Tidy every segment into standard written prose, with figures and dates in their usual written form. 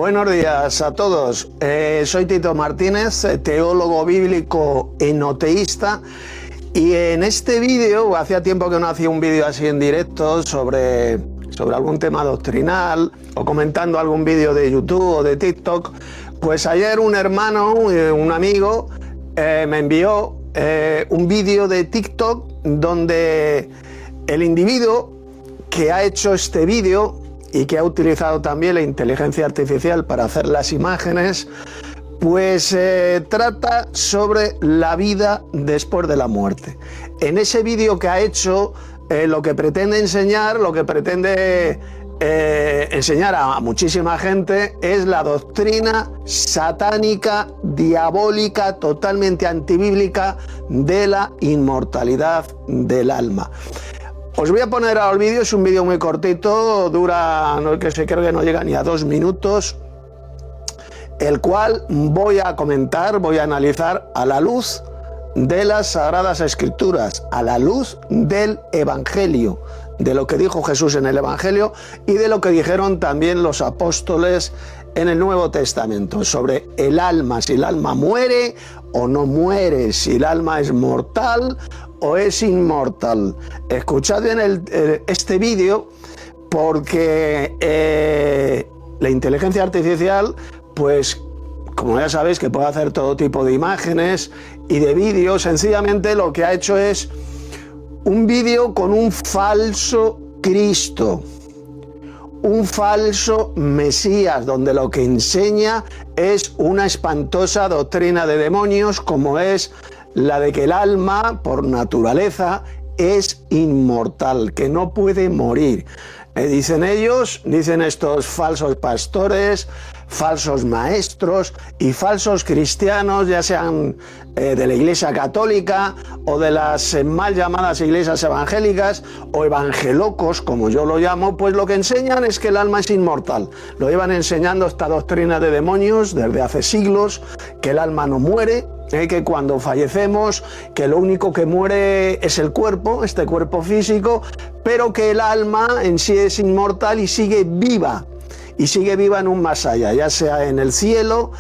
Buenos días a todos. Soy Tito Martínez, teólogo bíblico enoteísta, y en este vídeo, hacía tiempo que no hacía un vídeo así en directo sobre algún tema doctrinal o comentando algún vídeo de YouTube o de TikTok. Pues ayer un hermano, un amigo, me envió un vídeo de TikTok donde el individuo que ha hecho este vídeo y que ha utilizado también la inteligencia artificial para hacer las imágenes, pues trata sobre la vida después de la muerte. En ese vídeo que ha hecho, lo que pretende enseñar, enseñar a muchísima gente es la doctrina satánica, diabólica, totalmente antibíblica de la inmortalidad del alma. Os voy a poner ahora el vídeo, es un vídeo muy cortito, dura, creo que no llega ni a 2 minutos, el cual voy a comentar, voy a analizar a la luz de las Sagradas Escrituras, a la luz del Evangelio, de lo que dijo Jesús en el Evangelio y de lo que dijeron también los apóstoles en el Nuevo Testamento, sobre el alma, si el alma muere o no muere, si el alma es mortal o es inmortal. Escuchad bien este vídeo, porque la inteligencia artificial, pues como ya sabéis que puede hacer todo tipo de imágenes y de vídeos, sencillamente lo que ha hecho es un vídeo con un falso Cristo, un falso Mesías, donde lo que enseña es una espantosa doctrina de demonios, como es la de que el alma, por naturaleza, es inmortal, que no puede morir. Dicen ellos, dicen estos falsos pastores, falsos maestros y falsos cristianos, ya sean de la Iglesia Católica o de las mal llamadas iglesias evangélicas o evangelocos, como yo lo llamo, pues lo que enseñan es que el alma es inmortal. Lo llevan enseñando esta doctrina de demonios desde hace siglos, que el alma no muere, que cuando fallecemos, que lo único que muere es el cuerpo, este cuerpo físico, pero que el alma en sí es inmortal y sigue viva en un más allá, ya sea en el cielo,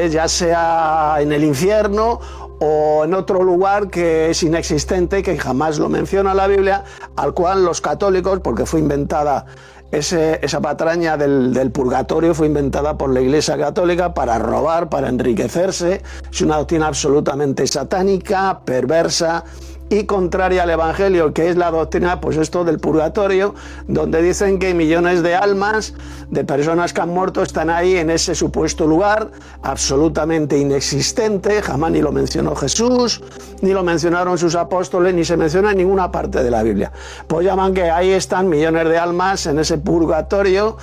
ya sea en el infierno o en otro lugar que es inexistente, que jamás lo menciona la Biblia, al cual los católicos, porque fue inventada esa patraña del purgatorio, fue inventada por la Iglesia Católica para robar, para enriquecerse. Es una doctrina absolutamente satánica, perversa y contraria al Evangelio, que es la doctrina, pues esto del purgatorio, donde dicen que millones de almas de personas que han muerto están ahí en ese supuesto lugar absolutamente inexistente, jamás ni lo mencionó Jesús, ni lo mencionaron sus apóstoles, ni se menciona en ninguna parte de la Biblia. Pues llaman que ahí están millones de almas en ese purgatorio,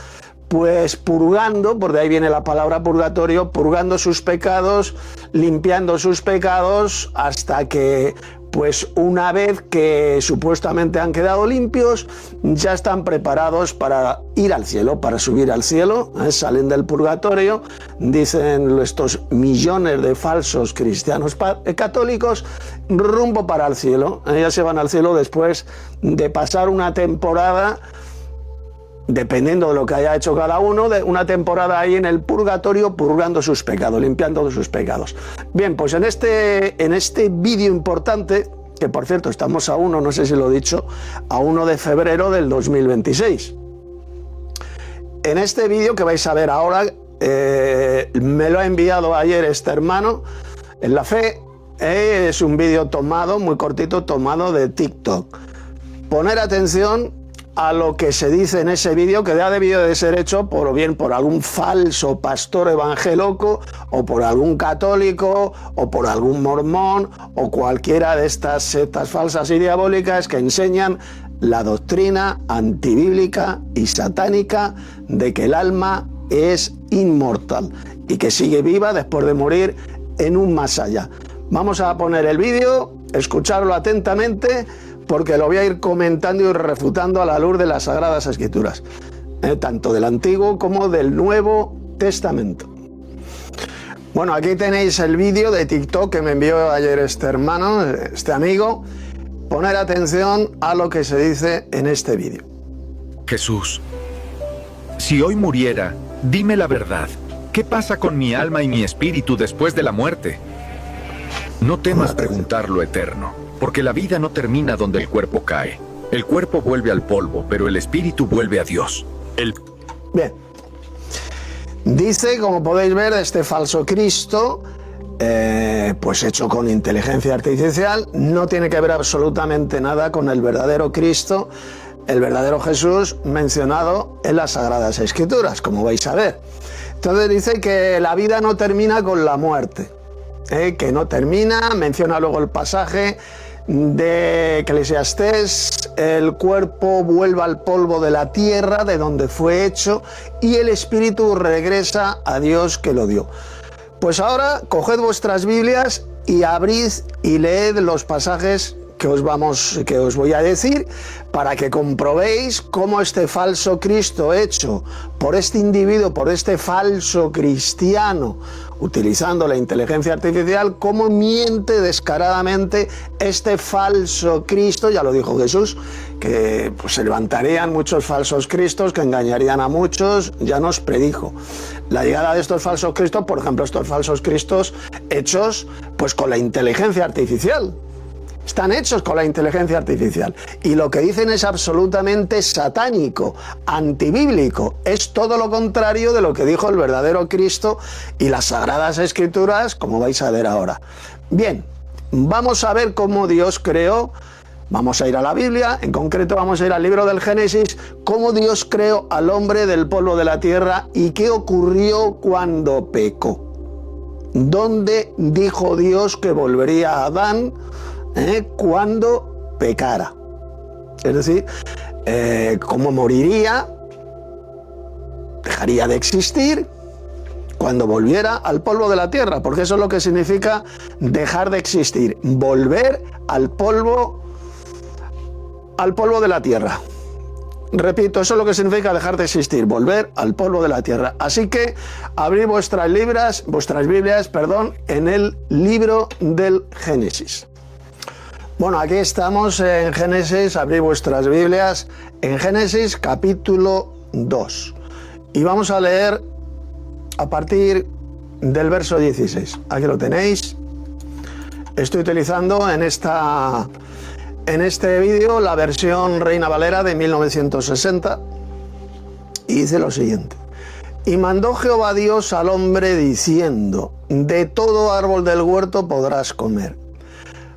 pues purgando, por de ahí viene la palabra purgatorio, purgando sus pecados, limpiando sus pecados, hasta que pues una vez que supuestamente han quedado limpios, ya están preparados para ir al cielo, para subir al cielo, salen del purgatorio, dicen estos millones de falsos cristianos católicos, rumbo para el cielo. Ya se van al cielo después de pasar una temporada, dependiendo de lo que haya hecho cada uno, de una temporada ahí en el purgatorio, purgando sus pecados, limpiando sus pecados. Bien, pues en este vídeo importante, que por cierto estamos a uno, no sé si lo he dicho, a 1 de febrero del 2026. En este vídeo que vais a ver ahora, me lo ha enviado ayer este hermano en la fe, es un vídeo tomado, muy cortito, tomado de TikTok. Poner atención a lo que se dice en ese vídeo, que ya debió de ser hecho por algún falso pastor evangélico o por algún católico o por algún mormón o cualquiera de estas sectas falsas y diabólicas que enseñan la doctrina antibíblica y satánica de que el alma es inmortal y que sigue viva después de morir en un más allá. Vamos a poner el vídeo, escucharlo atentamente, porque lo voy a ir comentando y refutando a la luz de las Sagradas Escrituras, tanto del Antiguo como del Nuevo Testamento. Bueno, aquí tenéis el vídeo de TikTok que me envió ayer este hermano, este amigo. Poner atención a lo que se dice en este vídeo. Jesús, si hoy muriera, dime la verdad. ¿Qué pasa con mi alma y mi espíritu después de la muerte? No temas preguntar lo eterno, porque la vida no termina donde el cuerpo cae. El cuerpo vuelve al polvo, pero el espíritu vuelve a Dios. Bien. Dice, como podéis ver, este falso Cristo, pues hecho con inteligencia artificial, no tiene que ver absolutamente nada con el verdadero Cristo, el verdadero Jesús mencionado en las Sagradas Escrituras, como vais a ver. Entonces dice que la vida no termina con la muerte, que no termina, menciona luego el pasaje de Eclesiastés, el cuerpo vuelve al polvo de la tierra de donde fue hecho y el espíritu regresa a Dios que lo dio. Pues ahora coged vuestras Biblias y abrid y leed los pasajes que os voy a decir para que comprobéis cómo este falso Cristo hecho por este individuo, por este falso cristiano, utilizando la inteligencia artificial, cómo miente descaradamente este falso Cristo. Ya lo dijo Jesús, que pues, se levantarían muchos falsos cristos que engañarían a muchos, ya nos predijo la llegada de estos falsos cristos, por ejemplo, estos falsos cristos hechos pues con la inteligencia artificial. Están hechos con la inteligencia artificial y lo que dicen es absolutamente satánico, antibíblico. Es todo lo contrario de lo que dijo el verdadero Cristo y las Sagradas Escrituras, como vais a ver ahora. Bien, vamos a ver cómo Dios creó. Vamos a ir a la Biblia, en concreto vamos a ir al libro del Génesis, cómo Dios creó al hombre del polvo de la tierra y qué ocurrió cuando pecó. ¿Dónde dijo Dios que volvería a Adán cuando pecara? Es decir, cómo moriría, dejaría de existir cuando volviera al polvo de la tierra, porque eso es lo que significa dejar de existir, volver al polvo de la tierra. Repito, eso es lo que significa dejar de existir, volver al polvo de la tierra. Así que abrid vuestras Biblias, en el libro del Génesis. Bueno, aquí estamos en Génesis, abrid vuestras Biblias en Génesis capítulo 2. Y vamos a leer a partir del verso 16. Aquí lo tenéis. Estoy utilizando en este vídeo la versión Reina Valera de 1960 y dice lo siguiente: y mandó Jehová Dios al hombre diciendo, de todo árbol del huerto podrás comer,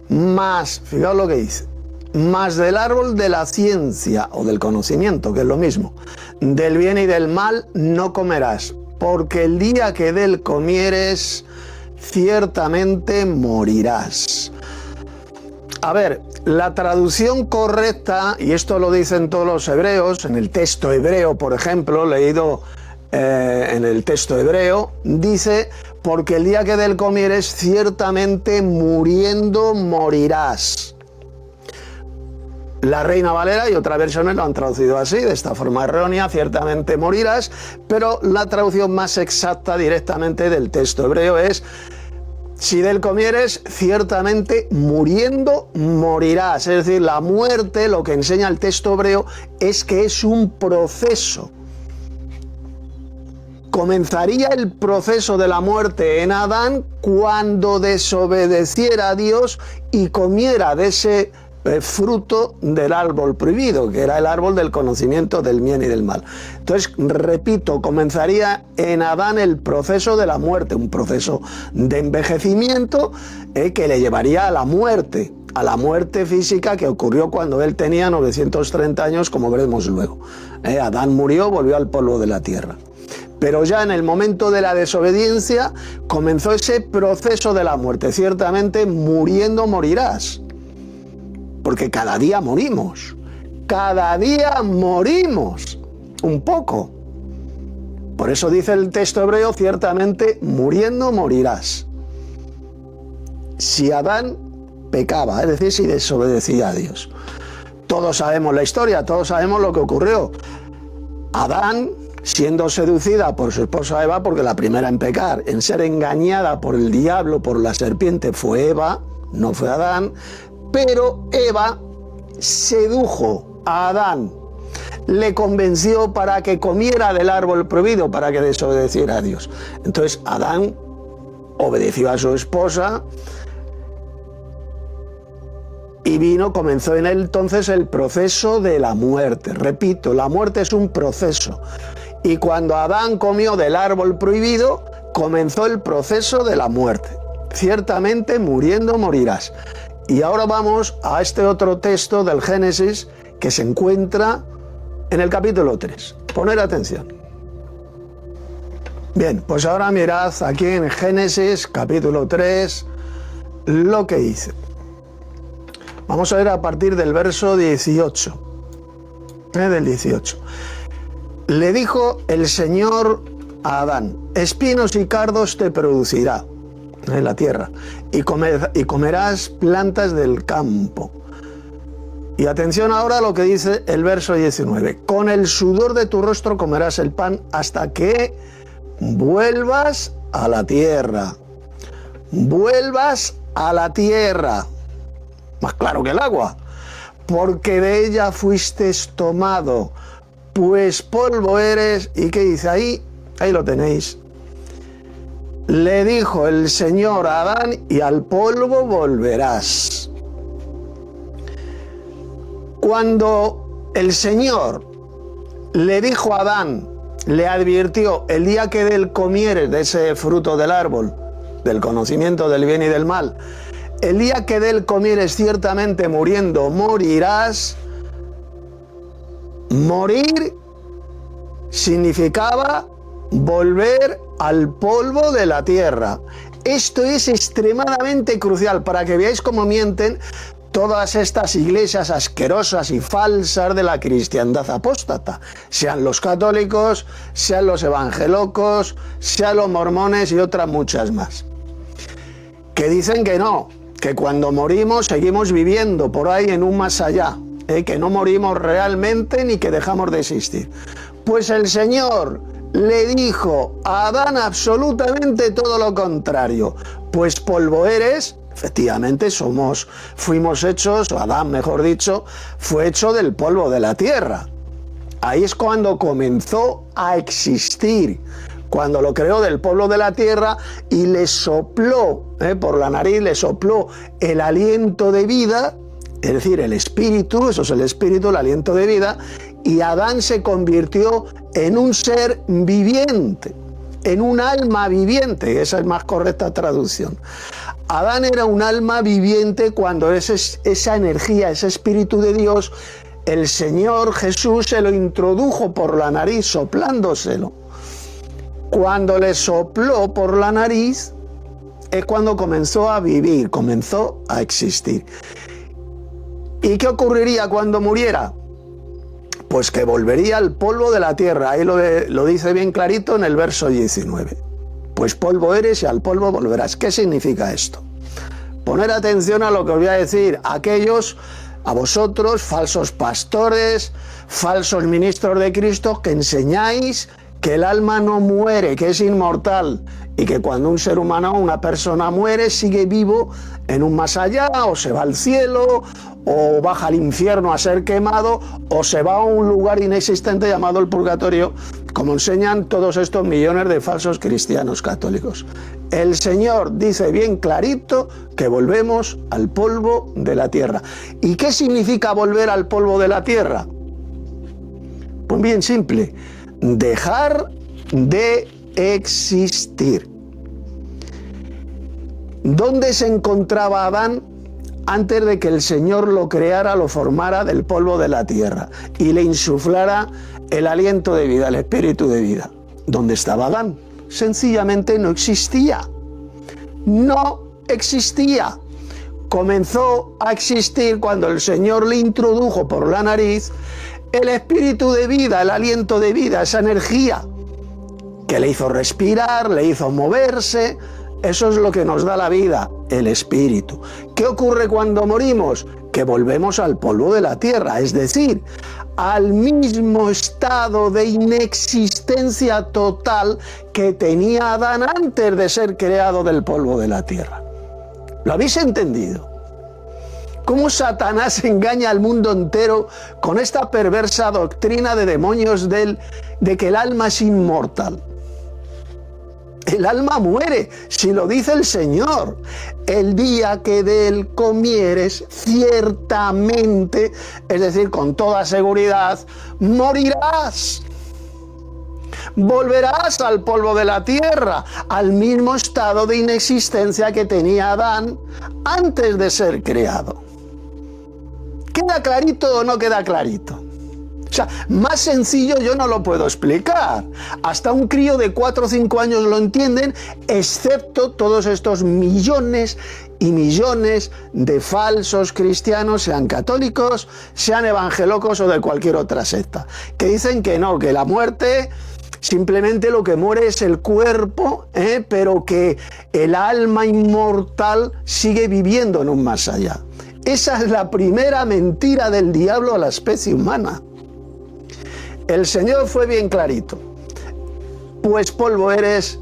mas, fijaos lo que dice, mas del árbol de la ciencia o del conocimiento, que es lo mismo, del bien y del mal no comerás, porque el día que de él comieres ciertamente morirás. A ver, la traducción correcta, y esto lo dicen todos los hebreos, en el texto hebreo, por ejemplo, leído en el texto hebreo, dice, porque el día que de él comieres, ciertamente muriendo morirás. La Reina Valera y otras versiones lo han traducido así, de esta forma errónea, ciertamente morirás, pero la traducción más exacta directamente del texto hebreo es, si de él comieres, ciertamente muriendo morirás. Es decir, la muerte, lo que enseña el texto hebreo, es que es un proceso. Comenzaría el proceso de la muerte en Adán cuando desobedeciera a Dios y comiera de ese fruto del árbol prohibido, que era el árbol del conocimiento del bien y del mal. Entonces, repito, comenzaría en Adán el proceso de la muerte, un proceso de envejecimiento que le llevaría a la muerte física que ocurrió cuando él tenía 930 años, como veremos luego. Adán murió, volvió al polvo de la tierra. Pero ya en el momento de la desobediencia comenzó ese proceso de la muerte. Ciertamente muriendo morirás. Porque cada día morimos. Cada día morimos. Un poco. Por eso dice el texto hebreo, ciertamente muriendo morirás. Si Adán pecaba, es decir, si desobedecía a Dios. Todos sabemos la historia, todos sabemos lo que ocurrió. Adán, siendo seducida por su esposa Eva, porque la primera en pecar, en ser engañada por el diablo, por la serpiente, fue Eva, no fue Adán, pero Eva sedujo a Adán. le convenció para que comiera del árbol prohibido, para que desobedeciera a Dios. Entonces Adán obedeció a su esposa y comenzó en él entonces el proceso de la muerte. Repito, la muerte es un proceso. Y cuando Adán comió del árbol prohibido, comenzó el proceso de la muerte. Ciertamente muriendo morirás. Y ahora vamos a este otro texto del Génesis que se encuentra en el capítulo 3. Poner atención. Bien, pues ahora mirad aquí en Génesis capítulo 3 lo que dice. Vamos a ver a partir del verso 18. Del 18. Le dijo el Señor a Adán: espinos y cardos te producirá en la tierra, y comerás plantas del campo. Y atención ahora a lo que dice el verso 19. Con el sudor de tu rostro comerás el pan hasta que vuelvas a la tierra. Vuelvas a la tierra. Más claro que el agua. Porque de ella fuiste tomado, pues polvo eres. ¿Y qué dice ahí? Ahí lo tenéis. Le dijo el Señor a Adán: y al polvo volverás. Cuando el Señor le dijo a Adán, le advirtió: el día que de él comieres de ese fruto del árbol, del conocimiento del bien y del mal, el día que de él comieres ciertamente muriendo morirás. Morir significaba volver al polvo de la tierra. Esto es extremadamente crucial para que veáis cómo mienten todas estas iglesias asquerosas y falsas de la cristiandad apóstata, sean los católicos, sean los evangelocos, sean los mormones y otras muchas más, que dicen que no, que cuando morimos seguimos viviendo por ahí en un más allá, que no morimos realmente ni que dejamos de existir. Pues el Señor le dijo a Adán absolutamente todo lo contrario. Pues polvo eres. Efectivamente fuimos hechos, o Adán mejor dicho, fue hecho del polvo de la tierra. Ahí es cuando comenzó a existir, cuando lo creó del polvo de la tierra y le sopló, por la nariz le sopló el aliento de vida, es decir, el espíritu, eso es el espíritu, el aliento de vida, y Adán se convirtió en un ser viviente, en un alma viviente, esa es más correcta traducción. Adán era un alma viviente cuando esa energía, ese espíritu de Dios, el Señor Jesús se lo introdujo por la nariz, soplándoselo. Cuando le sopló por la nariz, es cuando comenzó a vivir, comenzó a existir. ¿Y qué ocurriría cuando muriera? Pues que volvería al polvo de la tierra. Ahí lo dice bien clarito en el verso 19. Pues polvo eres y al polvo volverás. ¿Qué significa esto? Poner atención a lo que os voy a decir. A vosotros, falsos pastores, falsos ministros de Cristo, que enseñáis que el alma no muere, que es inmortal, y que cuando un ser humano, una persona muere, sigue vivo en un más allá, o se va al cielo, o baja al infierno a ser quemado, o se va a un lugar inexistente llamado el purgatorio, como enseñan todos estos millones de falsos cristianos católicos. El Señor dice bien clarito que volvemos al polvo de la tierra. ¿Y qué significa volver al polvo de la tierra? Pues bien simple, dejar de existir. ¿Dónde se encontraba Adán antes de que el Señor lo creara, lo formara del polvo de la tierra y le insuflara el aliento de vida, el espíritu de vida? ¿Dónde estaba Adán? Sencillamente no existía. No existía. Comenzó a existir cuando el Señor le introdujo por la nariz el espíritu de vida, el aliento de vida, esa energía que le hizo respirar, le hizo moverse. Eso es lo que nos da la vida, el espíritu. ¿Qué ocurre cuando morimos? Que volvemos al polvo de la tierra, es decir, al mismo estado de inexistencia total que tenía Adán antes de ser creado del polvo de la tierra. ¿Lo habéis entendido? cómo Satanás engaña al mundo entero con esta perversa doctrina de demonios de que el alma es inmortal. El alma muere, si lo dice el Señor. El día que de él comieres, ciertamente, es decir, con toda seguridad, morirás. Volverás al polvo de la tierra, al mismo estado de inexistencia que tenía Adán antes de ser creado. ¿Queda clarito o no queda clarito? O sea, más sencillo yo no lo puedo explicar. Hasta un crío de 4 o 5 años lo entienden, excepto todos estos millones y millones de falsos cristianos, sean católicos, sean evangelocos o de cualquier otra secta, que dicen que no, que la muerte, simplemente lo que muere es el cuerpo, pero que el alma inmortal sigue viviendo en un más allá. Esa es la primera mentira del diablo a la especie humana. El Señor fue bien clarito. Pues polvo eres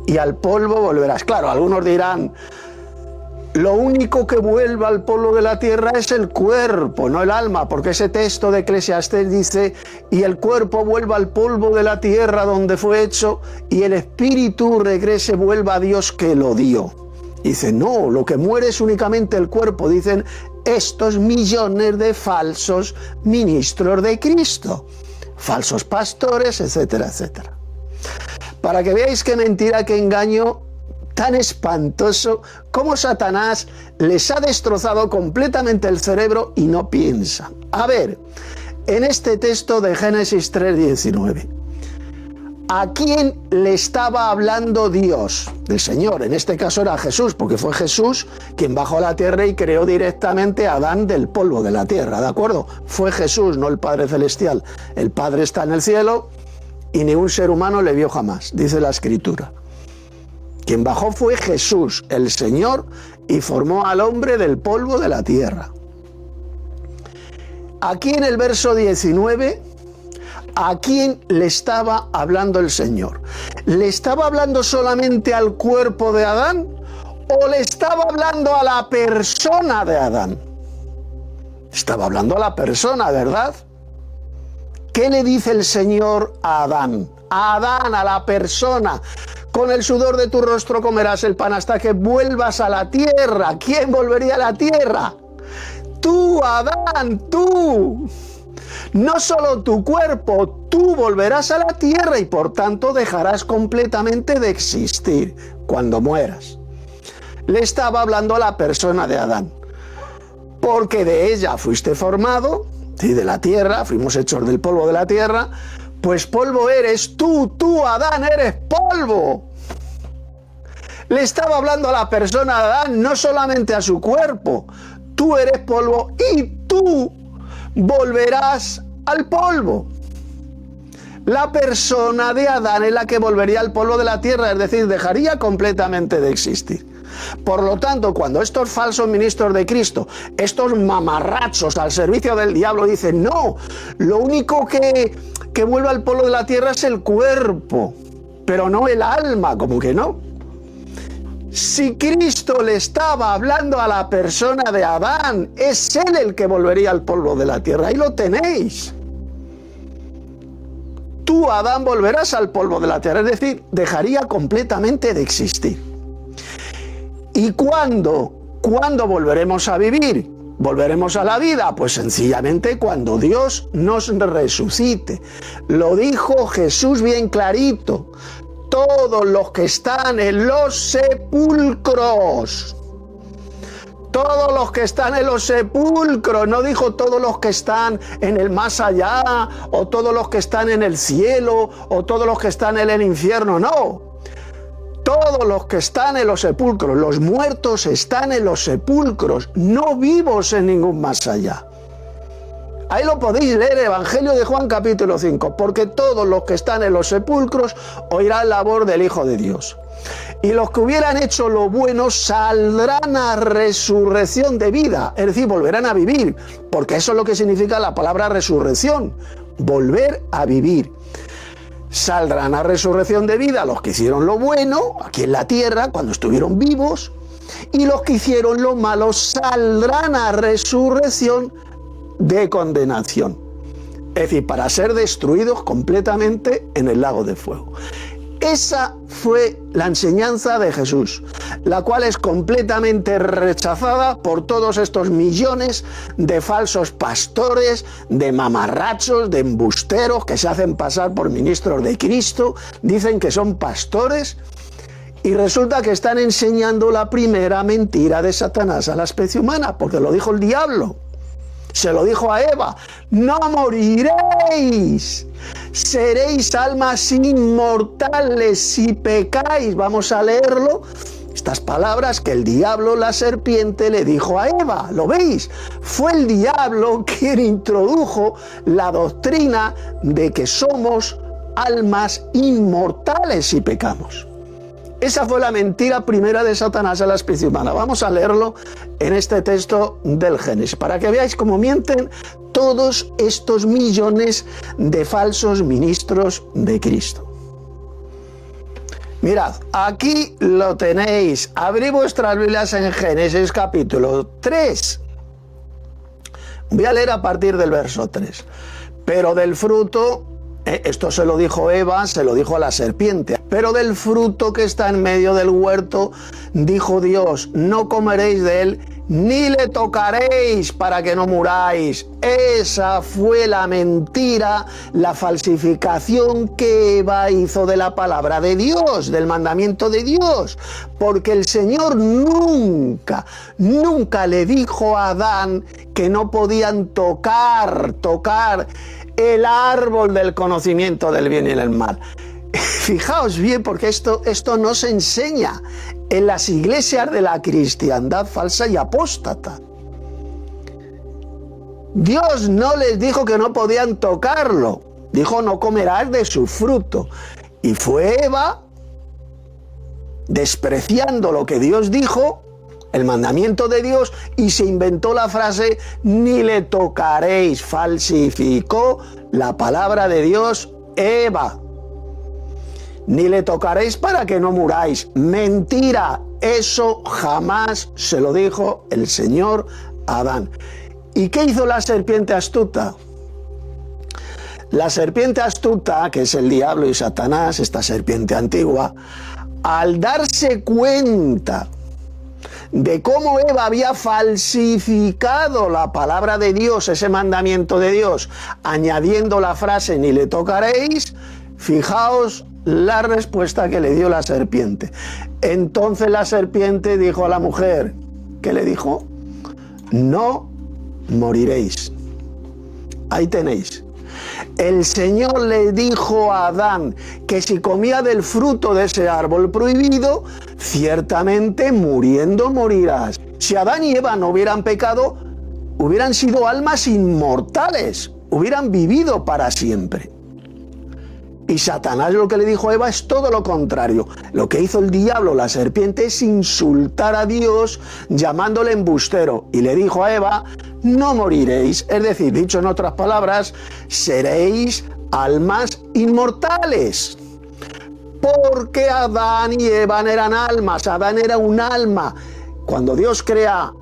y al polvo volverás. Claro, algunos dirán, lo único que vuelve al polvo de la tierra es el cuerpo, no el alma, porque ese texto de Eclesiastés dice, y el cuerpo vuelva al polvo de la tierra donde fue hecho, y el espíritu regrese, vuelva a Dios que lo dio. Dice, no, lo que muere es únicamente el cuerpo, dicen estos millones de falsos ministros de Cristo, falsos pastores, etcétera, etcétera. Para que veáis qué mentira, qué engaño tan espantoso, cómo Satanás les ha destrozado completamente el cerebro y no piensa. A ver, en este texto de Génesis 3:19, ¿a quién le estaba hablando Dios? El Señor, en este caso era Jesús, porque fue Jesús quien bajó a la tierra y creó directamente a Adán del polvo de la tierra, ¿de acuerdo? Fue Jesús, no el Padre Celestial. El Padre está en el cielo y ningún ser humano le vio jamás, dice la Escritura. Quien bajó fue Jesús, el Señor, y formó al hombre del polvo de la tierra. Aquí en el verso 19, ¿a quién le estaba hablando el Señor? ¿Le estaba hablando solamente al cuerpo de Adán o le estaba hablando a la persona de Adán? Estaba hablando a la persona, ¿verdad? ¿Qué le dice el Señor a Adán? A Adán, a la persona. Con el sudor de tu rostro comerás el pan hasta que vuelvas a la tierra. ¿Quién volvería a la tierra? Tú, Adán, tú. No solo tu cuerpo, tú volverás a la tierra y por tanto dejarás completamente de existir cuando mueras. Le estaba hablando a la persona de Adán. Porque de ella fuiste formado, y de la tierra, fuimos hechos del polvo de la tierra, pues polvo eres tú, Adán, eres polvo. Le estaba hablando a la persona de Adán, no solamente a su cuerpo. Tú eres polvo y tú volverás al polvo. La persona de Adán es la que volvería al polvo de la tierra, es decir, dejaría completamente de existir. Por lo tanto, cuando estos falsos ministros de Cristo, estos mamarrachos al servicio del diablo dicen, no, lo único que vuelve al polvo de la tierra es el cuerpo, pero no el alma, como que no. Si Cristo le estaba hablando a la persona de Adán, es él el que volvería al polvo de la tierra. Ahí lo tenéis. Tú, Adán, volverás al polvo de la tierra, es decir, dejaría completamente de existir. ¿Y cuándo volveremos a vivir? ¿Volveremos a la vida? Pues sencillamente cuando Dios nos resucite. Lo dijo Jesús bien clarito. Todos los que están en los sepulcros. Todos los que están en los sepulcros. No dijo todos los que están en el más allá, o todos los que están en el cielo, o todos los que están en el infierno. No. Todos los que están en los sepulcros, los muertos están en los sepulcros, no vivos en ningún más allá. Ahí lo podéis leer, Evangelio de Juan capítulo 5, porque todos los que están en los sepulcros oirán la voz del Hijo de Dios. Y los que hubieran hecho lo bueno saldrán a resurrección de vida, es decir, volverán a vivir, porque eso es lo que significa la palabra resurrección, volver a vivir. Saldrán a resurrección de vida los que hicieron lo bueno aquí en la tierra cuando estuvieron vivos, y los que hicieron lo malo saldrán a resurrección de condenación. Es decir, para ser destruidos completamente en el lago de fuego. Esa fue la enseñanza de Jesús, la cual es completamente rechazada por todos estos millones de falsos pastores, de mamarrachos, de embusteros que se hacen pasar por ministros de Cristo, dicen que son pastores y resulta que están enseñando la primera mentira de Satanás a la especie humana, porque lo dijo el diablo. Se lo dijo a Eva: no moriréis, seréis almas inmortales si pecáis. Vamos a leerlo. Estas palabras que el diablo, la serpiente, le dijo a Eva. ¿Lo veis? Fue el diablo quien introdujo la doctrina de que somos almas inmortales si pecamos. Esa fue la mentira primera de Satanás a la especie humana. Vamos a leerlo en este texto del Génesis, para que veáis cómo mienten todos estos millones de falsos ministros de Cristo. Mirad, aquí lo tenéis. Abrid vuestras Biblias en Génesis capítulo 3. Voy a leer a partir del verso 3. Pero del fruto... Esto se lo dijo Eva, se lo dijo a la serpiente. Pero del fruto que está en medio del huerto, dijo Dios: no comeréis de él, ni le tocaréis para que no muráis. Esa fue la mentira, la falsificación que Eva hizo de la palabra de Dios, del mandamiento de Dios. Porque el Señor nunca le dijo a Adán que no podían tocar el árbol del conocimiento del bien y del mal. Fijaos bien, porque esto no se enseña en las iglesias de la cristiandad falsa y apóstata. Dios no les dijo que no podían tocarlo, dijo: no comerás de su fruto. Y fue Eva, despreciando lo que Dios dijo, el mandamiento de Dios, y se inventó la frase: ni le tocaréis. Falsificó la palabra de Dios Eva. Ni le tocaréis para que no muráis. Mentira, eso jamás se lo dijo el Señor a Adán. ¿Y qué hizo la serpiente astuta? La serpiente astuta, que es el diablo y Satanás, esta serpiente antigua, al darse cuenta de cómo Eva había falsificado la palabra de Dios, ese mandamiento de Dios, añadiendo la frase ni le tocaréis, fijaos la respuesta que le dio la serpiente. Entonces la serpiente dijo a la mujer, ¿qué le dijo? No moriréis. Ahí tenéis. El Señor le dijo a Adán que si comía del fruto de ese árbol prohibido, ciertamente muriendo morirás. Si Adán y Eva no hubieran pecado, hubieran sido almas inmortales, hubieran vivido para siempre. Y Satanás lo que le dijo a Eva es todo lo contrario. Lo que hizo el diablo, la serpiente, es insultar a Dios llamándole embustero. Y le dijo a Eva, no moriréis. Es decir, dicho en otras palabras, seréis almas inmortales. Porque Adán y Eva eran almas. Adán era un alma. Cuando Dios crea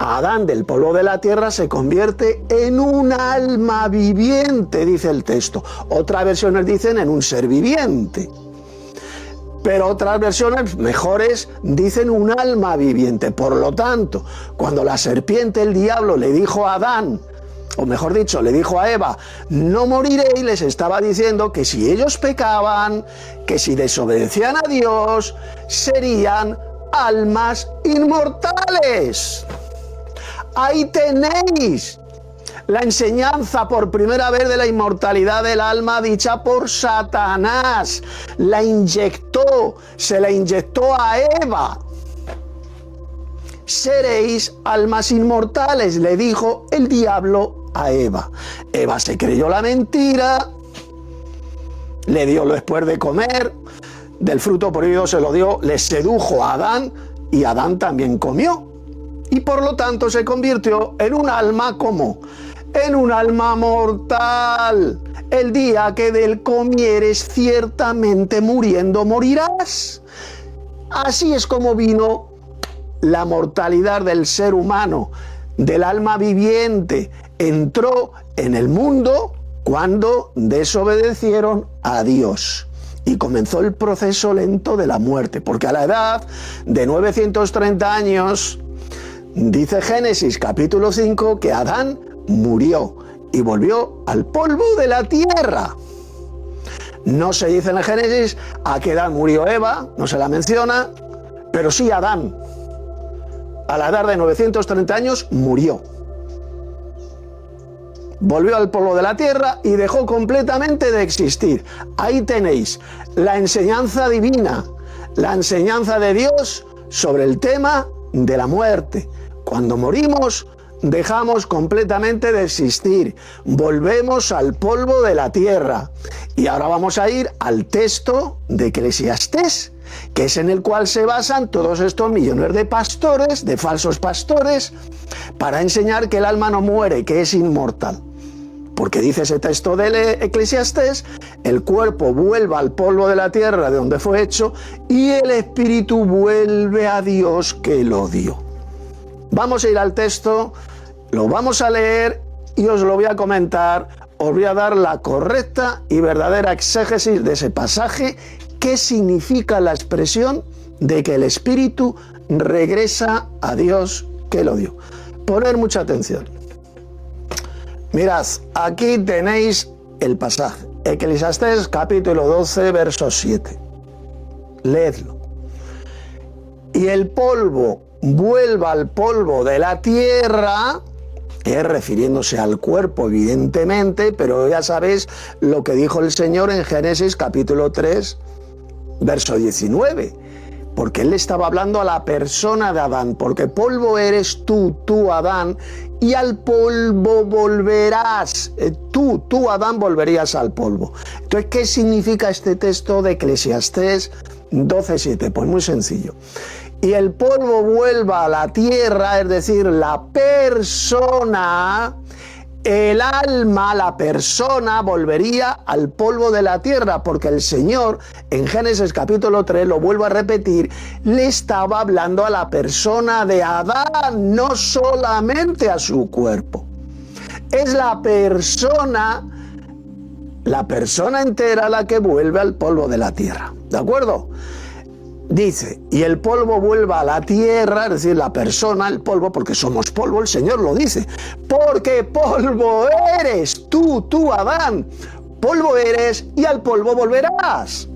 a Adán del polvo de la tierra, se convierte en un alma viviente, dice el texto. Otras versiones dicen en un ser viviente. Pero otras versiones mejores dicen un alma viviente. Por lo tanto, cuando la serpiente, el diablo, le dijo a Adán, o mejor dicho, le dijo a Eva, no moriréis, les estaba diciendo que si ellos pecaban, que si desobedecían a Dios, serían almas inmortales. Ahí tenéis la enseñanza por primera vez de la inmortalidad del alma dicha por Satanás. La inyectó, se la inyectó a Eva. Seréis almas inmortales, le dijo el diablo a Eva. Eva se creyó la mentira, le dio después de comer, del fruto prohibido se lo dio, le sedujo a Adán y Adán también comió. Y por lo tanto se convirtió en un alma como en un alma mortal. El día que de él comieres, ciertamente muriendo morirás. Así es como vino la mortalidad del ser humano, del alma viviente, entró en el mundo cuando desobedecieron a Dios. Y comenzó el proceso lento de la muerte, porque a la edad de 930 años, dice Génesis capítulo 5, que Adán murió y volvió al polvo de la tierra. No se dice en el Génesis a qué edad murió Eva, no se la menciona, pero sí Adán. A la edad de 930 años murió. Volvió al polvo de la tierra y dejó completamente de existir. Ahí tenéis la enseñanza divina, la enseñanza de Dios sobre el tema de la muerte. Cuando morimos, dejamos completamente de existir, volvemos al polvo de la tierra. Y ahora vamos a ir al texto de Eclesiastés, que es en el cual se basan todos estos millones de pastores, de falsos pastores, para enseñar que el alma no muere, que es inmortal. Porque dice ese texto de Eclesiastés, el cuerpo vuelve al polvo de la tierra de donde fue hecho y el espíritu vuelve a Dios que lo dio. Vamos a ir al texto, lo vamos a leer y os lo voy a comentar, os voy a dar la correcta y verdadera exégesis de ese pasaje, qué significa la expresión de que el espíritu regresa a Dios que lo dio. Poner mucha atención. Mirad, aquí tenéis el pasaje, Eclesiastés capítulo 12, verso 7. Leedlo. Y el polvo vuelva al polvo de la tierra, refiriéndose al cuerpo evidentemente, pero ya sabéis lo que dijo el Señor en Génesis capítulo 3, verso 19. Porque él estaba hablando a la persona de Adán, porque polvo eres tú Adán, y al polvo volverás. Tú Adán volverías al polvo. Entonces, ¿qué significa este texto de Eclesiastés 12:7? Pues muy sencillo. Y el polvo vuelva a la tierra, es decir, la persona, el alma, la persona volvería al polvo de la tierra, porque el Señor en Génesis capítulo 3, lo vuelvo a repetir, le estaba hablando a la persona de Adán, no solamente a su cuerpo. Es la persona entera la que vuelve al polvo de la tierra, ¿de acuerdo? Dice, y el polvo vuelva a la tierra, es decir, la persona, el polvo, porque somos polvo, el Señor lo dice. Porque polvo eres, tú Adán, polvo eres y al polvo volverás.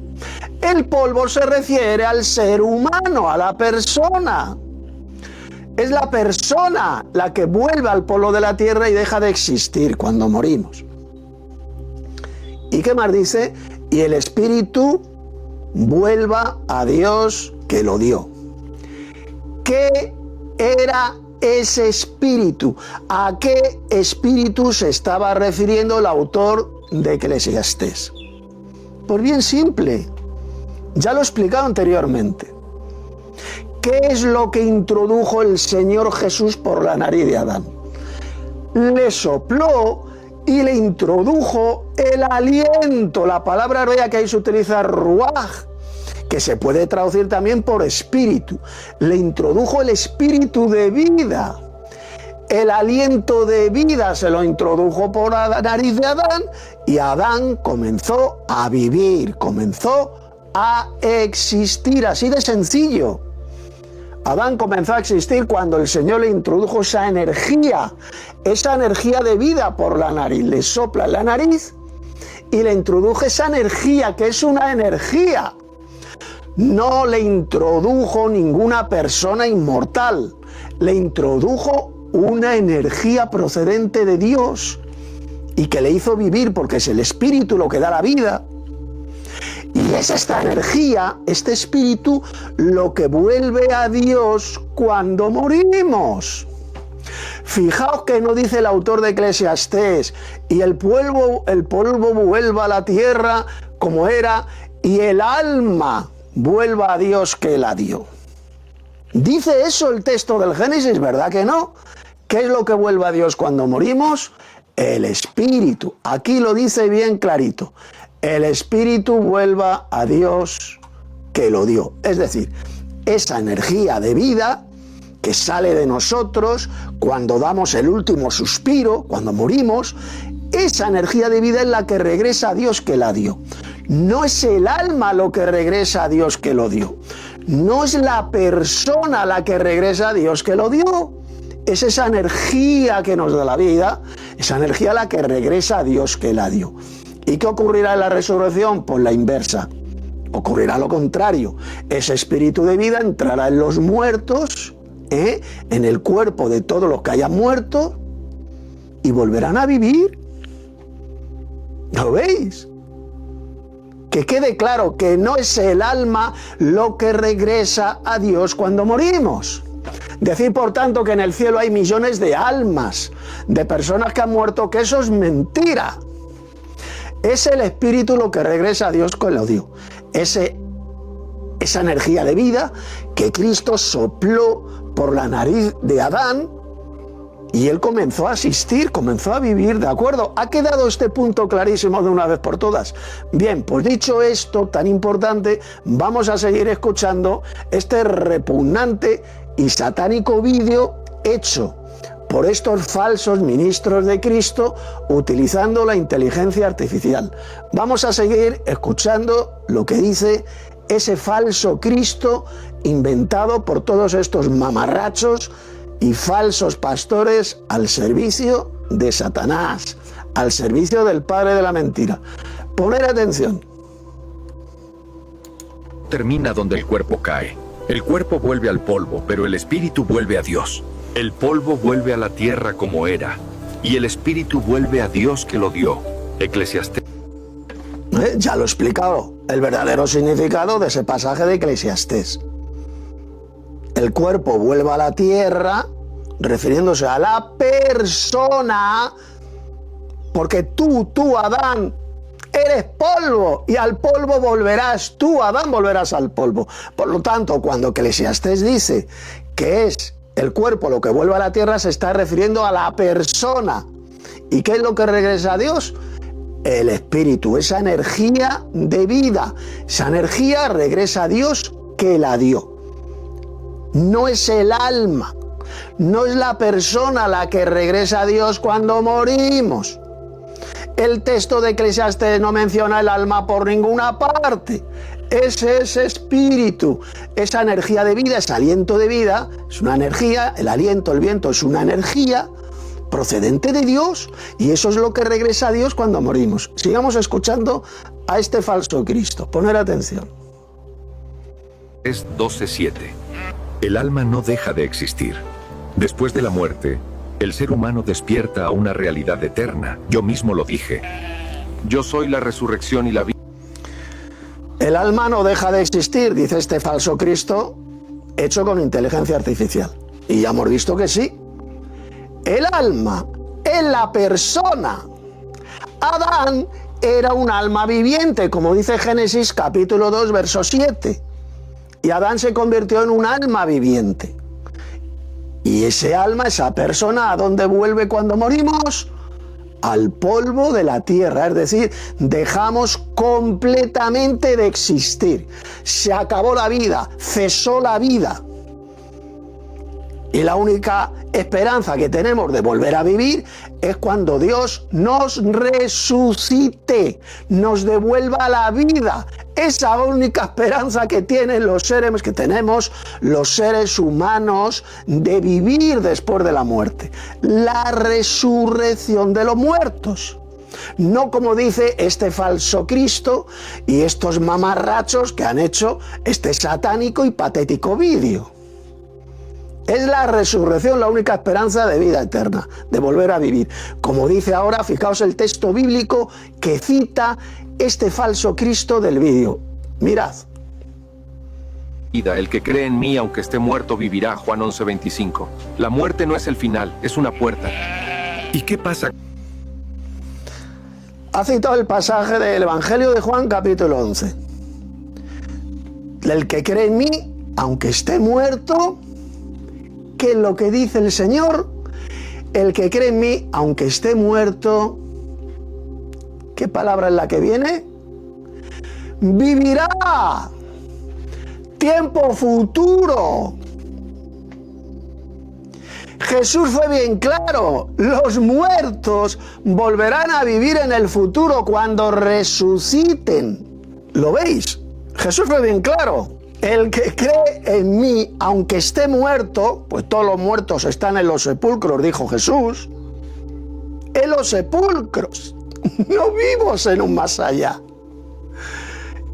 El polvo se refiere al ser humano, a la persona. Es la persona la que vuelve al polvo de la tierra y deja de existir cuando morimos. ¿Y qué más dice? Y el espíritu vuelva a Dios que lo dio. ¿Qué era ese espíritu? ¿A qué espíritu se estaba refiriendo el autor de Eclesiastés? Pues bien simple, ya lo he explicado anteriormente. ¿Qué es lo que introdujo el Señor Jesús por la nariz de Adán? Le sopló y le introdujo el aliento. La palabra hebrea que ahí se utiliza, ruaj, que se puede traducir también por espíritu. Le introdujo el espíritu de vida. El aliento de vida se lo introdujo por la nariz de Adán y Adán comenzó a vivir, comenzó a existir, así de sencillo. Adán comenzó a existir cuando el Señor le introdujo esa energía de vida por la nariz. Le sopla en la nariz y le introdujo esa energía, que es una energía. No le introdujo ninguna persona inmortal, le introdujo una energía procedente de Dios y que le hizo vivir, porque es el espíritu lo que da la vida. Y es esta energía, este espíritu, lo que vuelve a Dios cuando morimos. Fijaos que no dice el autor de Eclesiastés, y el polvo vuelva a la tierra como era, y el alma vuelva a Dios que la dio. Dice eso el texto del Génesis, ¿verdad que no? ¿Qué es lo que vuelve a Dios cuando morimos? El espíritu. Aquí lo dice bien clarito. El espíritu vuelva a Dios que lo dio. Es decir, esa energía de vida que sale de nosotros cuando damos el último suspiro, cuando morimos, esa energía de vida es la que regresa a Dios que la dio. No es el alma lo que regresa a Dios que lo dio. No es la persona la que regresa a Dios que lo dio. Es esa energía que nos da la vida, esa energía la que regresa a Dios que la dio. ¿Y qué ocurrirá en la resurrección? Pues la inversa. Ocurrirá lo contrario. Ese espíritu de vida entrará en los muertos, en el cuerpo de todos los que hayan muerto, y volverán a vivir. ¿Lo veis? Que quede claro que no es el alma lo que regresa a Dios cuando morimos. Decir, por tanto, que en el cielo hay millones de almas, de personas que han muerto, que eso es mentira. Es el espíritu lo que regresa a Dios con lo dio. Esa energía de vida que Cristo sopló por la nariz de Adán y él comenzó a asistir, comenzó a vivir, ¿de acuerdo? ¿Ha quedado este punto clarísimo de una vez por todas? Bien, pues dicho esto tan importante, vamos a seguir escuchando este repugnante y satánico vídeo hecho por estos falsos ministros de Cristo utilizando la inteligencia artificial. Vamos a seguir escuchando lo que dice ese falso Cristo inventado por todos estos mamarrachos y falsos pastores al servicio de Satanás, al servicio del padre de la mentira. Poner atención. Termina donde el cuerpo cae. El cuerpo vuelve al polvo, pero el espíritu vuelve a Dios. El polvo vuelve a la tierra como era, y el espíritu vuelve a Dios que lo dio. Eclesiastés. Ya lo he explicado, el verdadero significado de ese pasaje de Eclesiastés. El cuerpo vuelve a la tierra, refiriéndose a la persona, porque tú, Adán, eres polvo, y al polvo volverás. Tú, Adán, volverás al polvo. Por lo tanto, cuando Eclesiastés dice que es el cuerpo lo que vuelve a la tierra, se está refiriendo a la persona. ¿Y qué es lo que regresa a Dios? El espíritu, esa energía de vida. Esa energía regresa a Dios que la dio. No es el alma, no es la persona la que regresa a Dios cuando morimos. El texto de Eclesiastés no menciona el alma por ninguna parte. Es ese espíritu, esa energía de vida, ese aliento de vida, es una energía, el aliento, el viento es una energía procedente de Dios, y eso es lo que regresa a Dios cuando morimos. Sigamos escuchando a este falso Cristo. Poner atención. Es 12:7. El alma no deja de existir. Después de la muerte, el ser humano despierta a una realidad eterna. Yo mismo lo dije. Yo soy la resurrección y la vida. El alma no deja de existir, dice este falso Cristo, hecho con inteligencia artificial. Y ya hemos visto que sí. El alma es la persona. Adán era un alma viviente, como dice Génesis capítulo 2, verso 7. Y Adán se convirtió en un alma viviente. Y ese alma, esa persona, ¿a dónde vuelve cuando morimos? Al polvo de la tierra, es decir, dejamos completamente de existir. Se acabó la vida, cesó la vida. Y la única esperanza que tenemos de volver a vivir es cuando Dios nos resucite, nos devuelva la vida. Esa única esperanza que tienen los seres, que tenemos los seres humanos de vivir después de la muerte. La resurrección de los muertos. No como dice este falso Cristo y estos mamarrachos que han hecho este satánico y patético vídeo. Es la resurrección la única esperanza de vida eterna, de volver a vivir. Como dice ahora, fijaos el texto bíblico que cita este falso Cristo del vídeo. Mirad. El que cree en mí, aunque esté muerto, vivirá. Juan 11:25. La muerte no es el final, es una puerta. ¿Y qué pasa? Ha citado el pasaje del Evangelio de Juan, capítulo 11. El que cree en mí, aunque esté muerto, ¿qué es lo que dice el Señor? El que cree en mí, aunque esté muerto, ¿qué palabra es la que viene? Vivirá. Tiempo futuro. Jesús fue bien claro, los muertos volverán a vivir en el futuro cuando resuciten. ¿Lo veis? Jesús fue bien claro. El que cree en mí, aunque esté muerto, pues todos los muertos están en los sepulcros, dijo Jesús, en los sepulcros, no vivos en un más allá.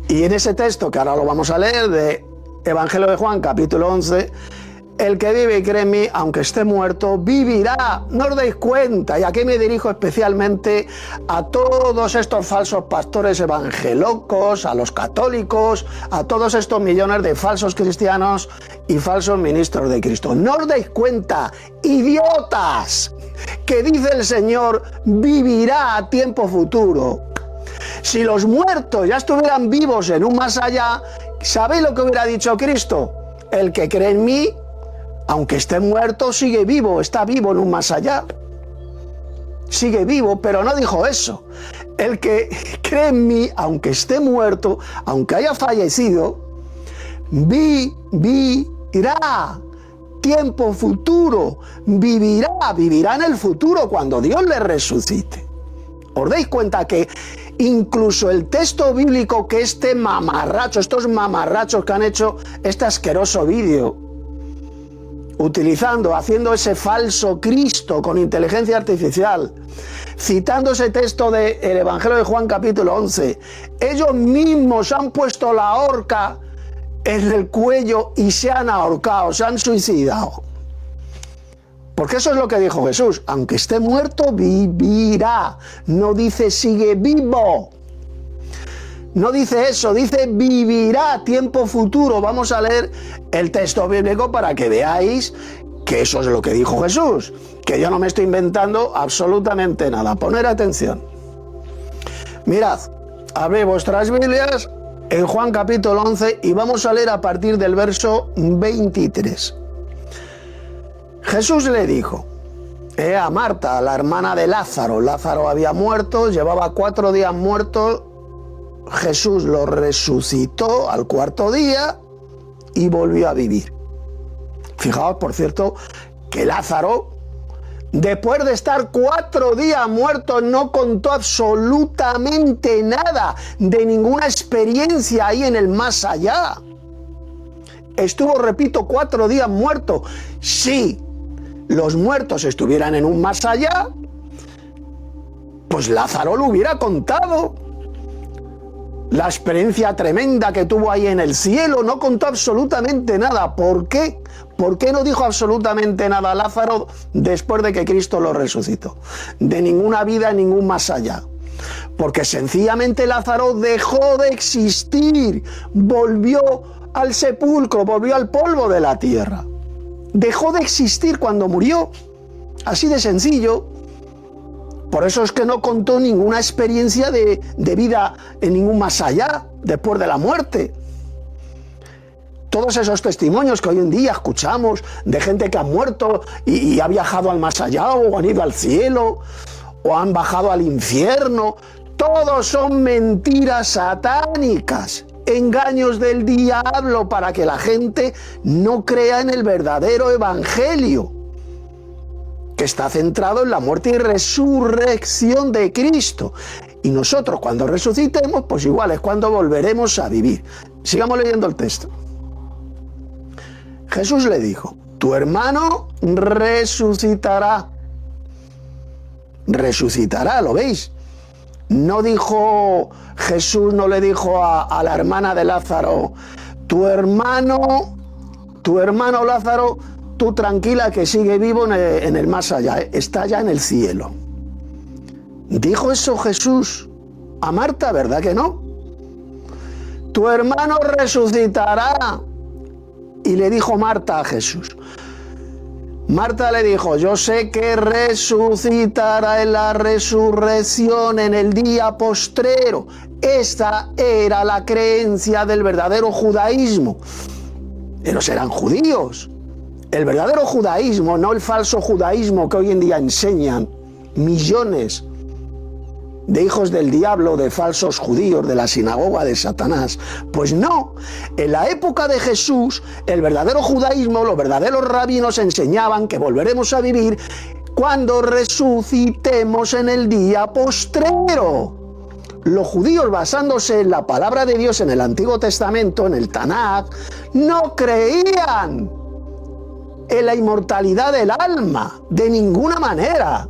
Y en ese texto, que ahora lo vamos a leer, de Evangelio de Juan, capítulo 11, el que vive y cree en mí, aunque esté muerto, vivirá. No os dais cuenta, y aquí me dirijo especialmente a todos estos falsos pastores evangelocos, a los católicos, a todos estos millones de falsos cristianos y falsos ministros de Cristo. No os dais cuenta, idiotas, que dice el Señor, vivirá a tiempo futuro. Si los muertos ya estuvieran vivos en un más allá, ¿sabéis lo que hubiera dicho Cristo? El que cree en mí, aunque esté muerto, sigue vivo, está vivo en un más allá. Sigue vivo, pero no dijo eso. El que cree en mí, aunque esté muerto, aunque haya fallecido, vivirá. Tiempo futuro, vivirá en el futuro cuando Dios le resucite. ¿Os dais cuenta que incluso el texto bíblico que estos mamarrachos que han hecho este asqueroso vídeo, haciendo ese falso Cristo con inteligencia artificial, citando ese texto del Evangelio de Juan capítulo 11, ellos mismos han puesto la horca en el cuello y se han ahorcado, se han suicidado? Porque eso es lo que dijo Jesús, aunque esté muerto, vivirá. No dice sigue vivo. No dice eso, dice vivirá, tiempo futuro. Vamos a leer el texto bíblico para que veáis que eso es lo que dijo Jesús, que yo no me estoy inventando absolutamente nada. Poner atención. Mirad, abrid vuestras Biblias en Juan capítulo 11 y vamos a leer a partir del verso 23. Jesús le dijo a Marta, la hermana de Lázaro. Lázaro había muerto, llevaba 4 días muerto. Jesús lo resucitó al 4.º día y volvió a vivir. Fijaos, por cierto, que Lázaro, después de estar 4 días muerto, no contó absolutamente nada de ninguna experiencia ahí en el más allá. Estuvo, repito, 4 días muerto. Si los muertos estuvieran en un más allá, pues Lázaro lo hubiera contado. La experiencia tremenda que tuvo ahí en el cielo, no contó absolutamente nada. ¿Por qué? ¿Por qué no dijo absolutamente nada Lázaro después de que Cristo lo resucitó? De ninguna vida, ningún más allá. Porque sencillamente Lázaro dejó de existir, volvió al sepulcro, volvió al polvo de la tierra. Dejó de existir cuando murió. Así de sencillo. Por eso es que no contó ninguna experiencia de vida en ningún más allá, después de la muerte. Todos esos testimonios que hoy en día escuchamos de gente que ha muerto y ha viajado al más allá, o han ido al cielo, o han bajado al infierno, todos son mentiras satánicas, engaños del diablo para que la gente no crea en el verdadero evangelio, que está centrado en la muerte y resurrección de Cristo. Y nosotros cuando resucitemos, pues igual es cuando volveremos a vivir. Sigamos leyendo el texto. Jesús le dijo, tu hermano resucitará. Resucitará, ¿lo veis? No dijo Jesús, no le dijo a la hermana de Lázaro, tu hermano Lázaro, tú tranquila que sigue vivo en el más allá, está ya en el cielo. ¿Dijo eso Jesús a Marta? ¿Verdad que no? Tu hermano resucitará. Y le dijo Marta a Jesús. Marta le dijo, yo sé que resucitará en la resurrección en el día postrero. Esta era la creencia del verdadero judaísmo. Ellos eran judíos. El verdadero judaísmo, no el falso judaísmo que hoy en día enseñan millones de hijos del diablo, de falsos judíos, de la sinagoga de Satanás. Pues no, en la época de Jesús, el verdadero judaísmo, los verdaderos rabinos enseñaban que volveremos a vivir cuando resucitemos en el día postrero. Los judíos, basándose en la palabra de Dios en el Antiguo Testamento, en el Tanaj, no creían en la inmortalidad del alma, de ninguna manera.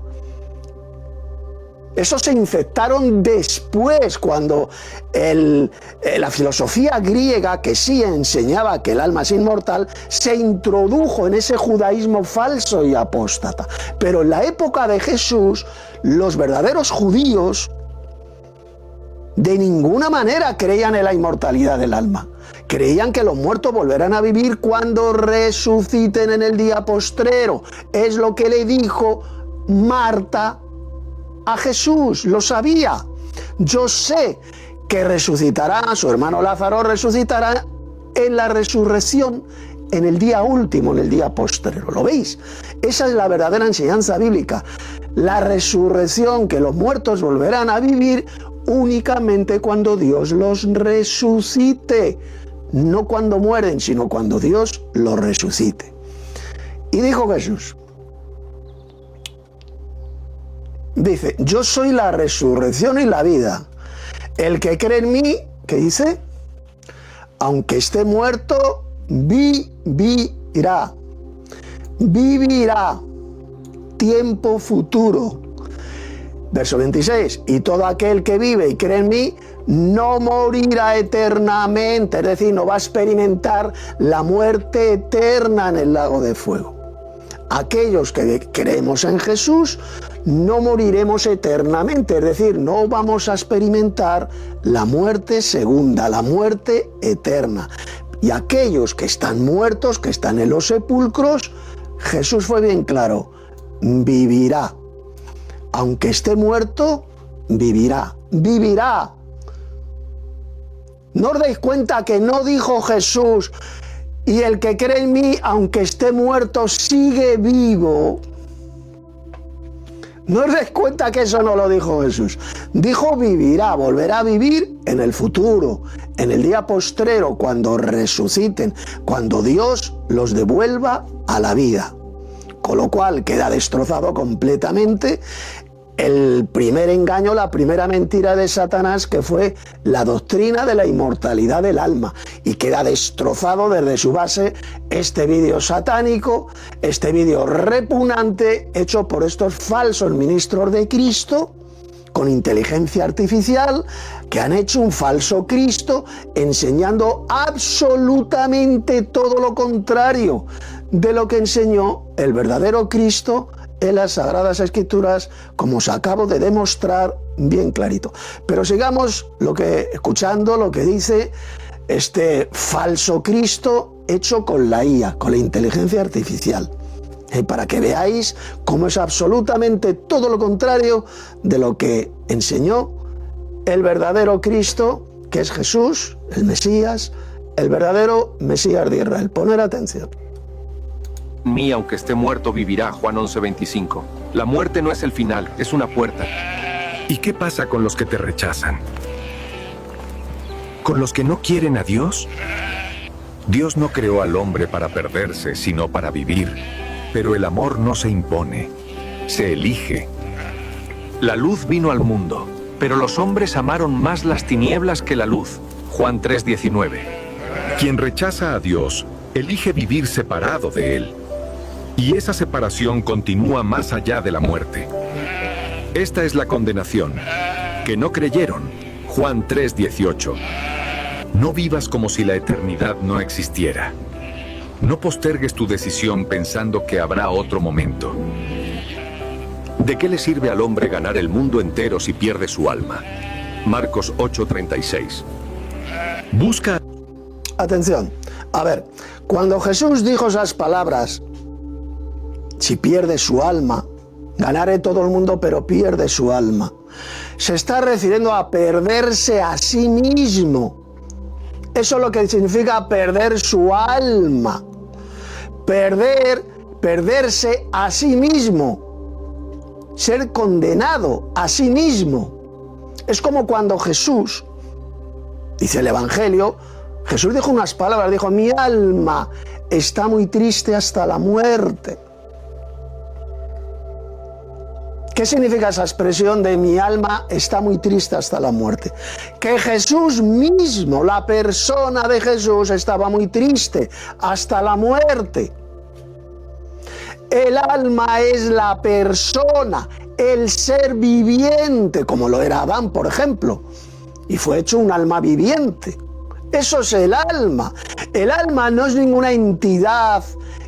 Eso se infectaron después, cuando la filosofía griega, que sí enseñaba que el alma es inmortal, se introdujo en ese judaísmo falso y apóstata. Pero en la época de Jesús, los verdaderos judíos de ninguna manera creían en la inmortalidad del alma. Creían que los muertos volverán a vivir cuando resuciten en el día postrero. Es lo que le dijo Marta a Jesús, lo sabía. Yo sé que resucitará, su hermano Lázaro resucitará en la resurrección, en el día último, en el día postrero. ¿Lo veis? Esa es la verdadera enseñanza bíblica. La resurrección, que los muertos volverán a vivir únicamente cuando Dios los resucite. No cuando mueren, sino cuando Dios los resucite. Y dijo Jesús, dice, yo soy la resurrección y la vida. El que cree en mí, ¿qué dice? Aunque esté muerto, vivirá. Vivirá. Tiempo futuro. Verso 26, y todo aquel que vive y cree en mí, no morirá eternamente, es decir, no va a experimentar la muerte eterna en el lago de fuego. Aquellos que creemos en Jesús, no moriremos eternamente, es decir, no vamos a experimentar la muerte segunda, la muerte eterna. Y aquellos que están muertos, que están en los sepulcros, Jesús fue bien claro, vivirá. Aunque esté muerto, vivirá. Vivirá. ¿No os dais cuenta que no dijo Jesús, y el que cree en mí, aunque esté muerto, sigue vivo? ¿No os dais cuenta que eso no lo dijo Jesús? Dijo vivirá, volverá a vivir en el futuro, en el día postrero, cuando resuciten, cuando Dios los devuelva a la vida. Con lo cual queda destrozado completamente el primer engaño, la primera mentira de Satanás, que fue la doctrina de la inmortalidad del alma. Y queda destrozado desde su base este vídeo satánico, este vídeo repugnante hecho por estos falsos ministros de Cristo, con inteligencia artificial, que han hecho un falso Cristo enseñando absolutamente todo lo contrario de lo que enseñó el verdadero Cristo en las Sagradas Escrituras, como os acabo de demostrar bien clarito. Pero sigamos escuchando lo que dice este falso Cristo hecho con la IA, con la inteligencia artificial. Para que veáis cómo es absolutamente todo lo contrario de lo que enseñó el verdadero Cristo, que es Jesús, el Mesías, el verdadero Mesías de Israel. Poner atención. Mí, aunque esté muerto, vivirá. Juan 11:25. La muerte no es el final, es una puerta. ¿Y qué pasa con los que te rechazan? ¿Con los que no quieren a Dios? Dios no creó al hombre para perderse, sino para vivir. Pero el amor no se impone, se elige. La luz vino al mundo, pero los hombres amaron más las tinieblas que la luz. Juan 3:19. Quien rechaza a Dios, elige vivir separado de Él. Y esa separación continúa más allá de la muerte. Esta es la condenación, que no creyeron. Juan 3:18. No vivas como si la eternidad no existiera. No postergues tu decisión pensando que habrá otro momento. ¿De qué le sirve al hombre ganar el mundo entero si pierde su alma? Marcos 8:36. Busca. Atención. A ver, cuando Jesús dijo esas palabras, si pierde su alma, ganaré todo el mundo, pero pierde su alma, se está refiriendo a perderse a sí mismo. Eso es lo que significa perder su alma. Perderse a sí mismo. Ser condenado a sí mismo. Es como cuando Jesús, dice el Evangelio, Jesús dijo unas palabras, dijo: mi alma está muy triste hasta la muerte. ¿Qué significa esa expresión de mi alma está muy triste hasta la muerte? Que Jesús mismo, la persona de Jesús, estaba muy triste hasta la muerte. El alma es la persona, el ser viviente, como lo era Adán, por ejemplo, y fue hecho un alma viviente. Eso es el alma. El alma no es ninguna entidad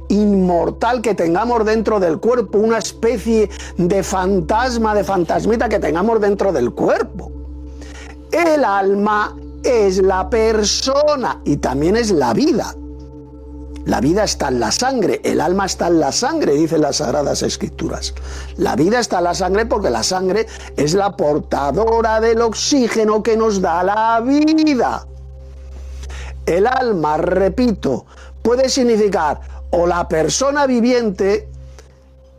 inmortal que tengamos dentro del cuerpo, una especie de fantasma, de fantasmita que tengamos dentro del cuerpo. El alma es la persona y también es la vida. La vida está en la sangre, el alma está en la sangre, dicen las Sagradas Escrituras. La vida está en la sangre porque la sangre es la portadora del oxígeno que nos da la vida. El alma, repito, puede significar o la persona viviente,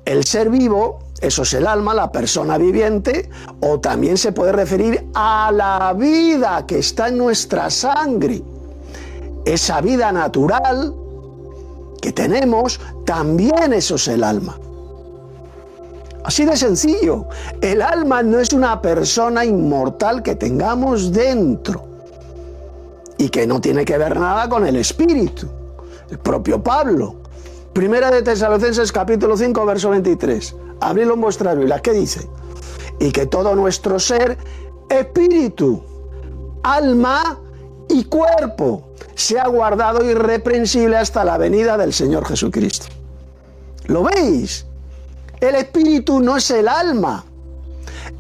el ser vivo, eso es el alma, la persona viviente, o también se puede referir a la vida que está en nuestra sangre. Esa vida natural que tenemos, también eso es el alma. Así de sencillo. El alma no es una persona inmortal que tengamos dentro y que no tiene que ver nada con el espíritu. El propio Pablo, Primera de Tesalonicenses capítulo 5, verso 23. Abridlo en vuestras Biblias. ¿Qué dice? Y que todo nuestro ser, espíritu, alma y cuerpo, sea guardado irreprensible hasta la venida del Señor Jesucristo. ¿Lo veis? El espíritu no es el alma.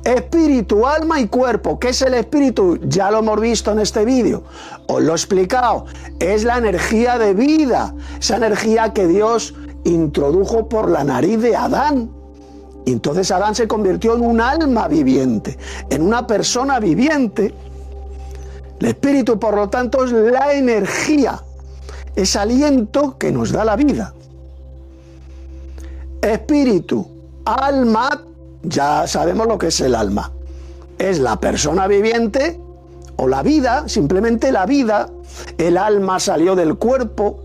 Espíritu, alma y cuerpo. ¿Qué es el espíritu? Ya lo hemos visto en este vídeo. Os lo he explicado. Es la energía de vida. Esa energía que Dios introdujo por la nariz de Adán. Y entonces Adán se convirtió en un alma viviente, en una persona viviente. El espíritu, por lo tanto, es la energía, es aliento que nos da la vida. Espíritu, alma, ya sabemos lo que es el alma. Es la persona viviente o la vida, simplemente la vida. El alma salió del cuerpo,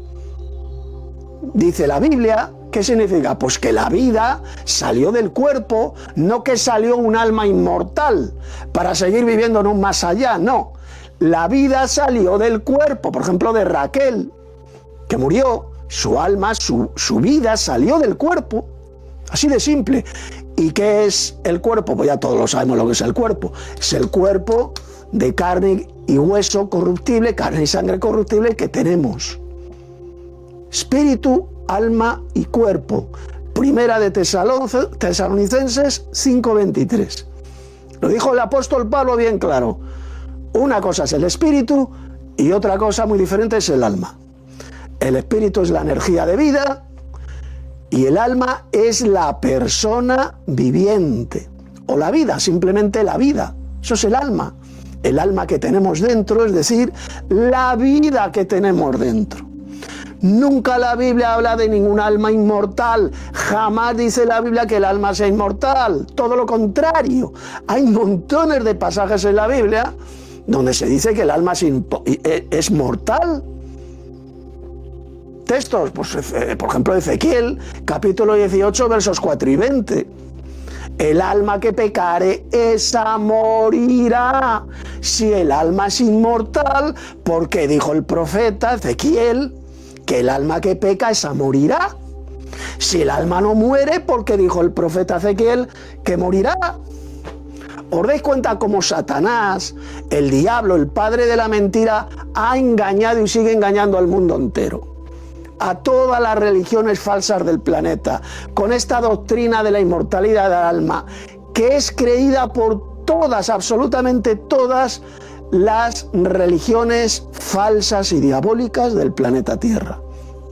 dice la Biblia. ¿Qué significa? Pues que la vida salió del cuerpo, no que salió un alma inmortal para seguir viviendo en un más allá, no. La vida salió del cuerpo, por ejemplo, de Raquel, que murió, su alma, su vida salió del cuerpo, así de simple. ¿Y qué es el cuerpo? Pues ya todos lo sabemos lo que es el cuerpo. Es el cuerpo de carne y hueso corruptible, carne y sangre corruptible que tenemos. Espíritu, alma y cuerpo. Primera de Tesalonicenses 5:23. Lo dijo el apóstol Pablo bien claro. Una cosa es el espíritu y otra cosa muy diferente es el alma. El espíritu es la energía de vida y el alma es la persona viviente. O la vida, simplemente la vida. Eso es el alma. El alma que tenemos dentro, es decir, la vida que tenemos dentro. Nunca la Biblia habla de ningún alma inmortal. Jamás dice la Biblia que el alma sea inmortal. Todo lo contrario. Hay montones de pasajes en la Biblia donde se dice que el alma es mortal. Textos, pues, por ejemplo, Ezequiel, capítulo 18, versos 4 y 20. El alma que pecare, esa morirá. Si el alma es inmortal, porque dijo el profeta Ezequiel que el alma que peca, esa morirá. Si el alma no muere, porque dijo el profeta Ezequiel que morirá. ¿Os dais cuenta cómo Satanás, el diablo, el padre de la mentira, ha engañado y sigue engañando al mundo entero? A todas las religiones falsas del planeta, con esta doctrina de la inmortalidad del alma, que es creída por todas, absolutamente todas, las religiones falsas y diabólicas del planeta Tierra.